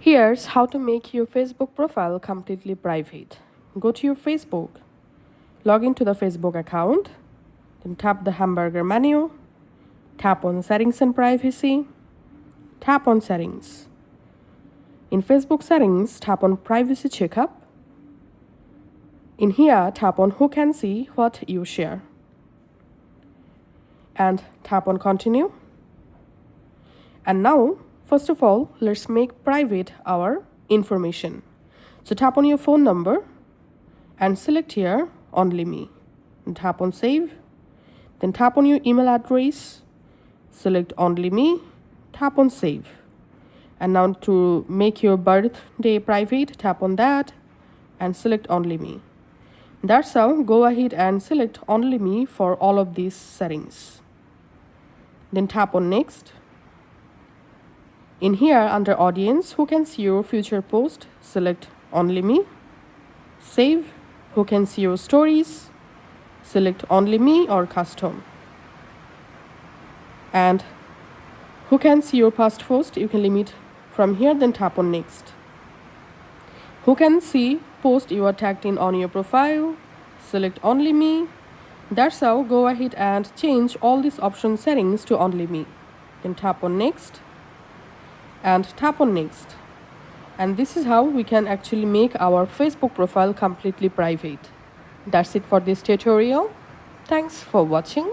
Here's how to make your Facebook profile completely private. Go to your Facebook, log into the Facebook account, then tap the hamburger menu, tap on Settings and Privacy, tap on Settings. In Facebook Settings, tap on Privacy Checkup. In here, tap on Who Can See What You Share, and tap on Continue. And now, first of all, let's make private our information. So tap on your phone number and select here Only Me. And tap on Save. Then tap on your email address, select Only Me, tap on Save. And now to make your birthday private, tap on that and select Only Me. That's how. Go ahead and select Only Me for all of these settings. Then tap on Next. In here, under Audience, Who Can See Your Future Post, select Only Me. Save. Who Can See Your Stories, select Only Me or Custom. And Who Can See Your Past Post, you can limit from here, then tap on Next. Who Can See Post you are tagged in on your profile, select Only Me. That's how. Go ahead and change all these option settings to Only Me. Then tap on Next and tap on Next. And this is how we can actually make our Facebook profile completely private. That's it for this tutorial. Thanks for watching.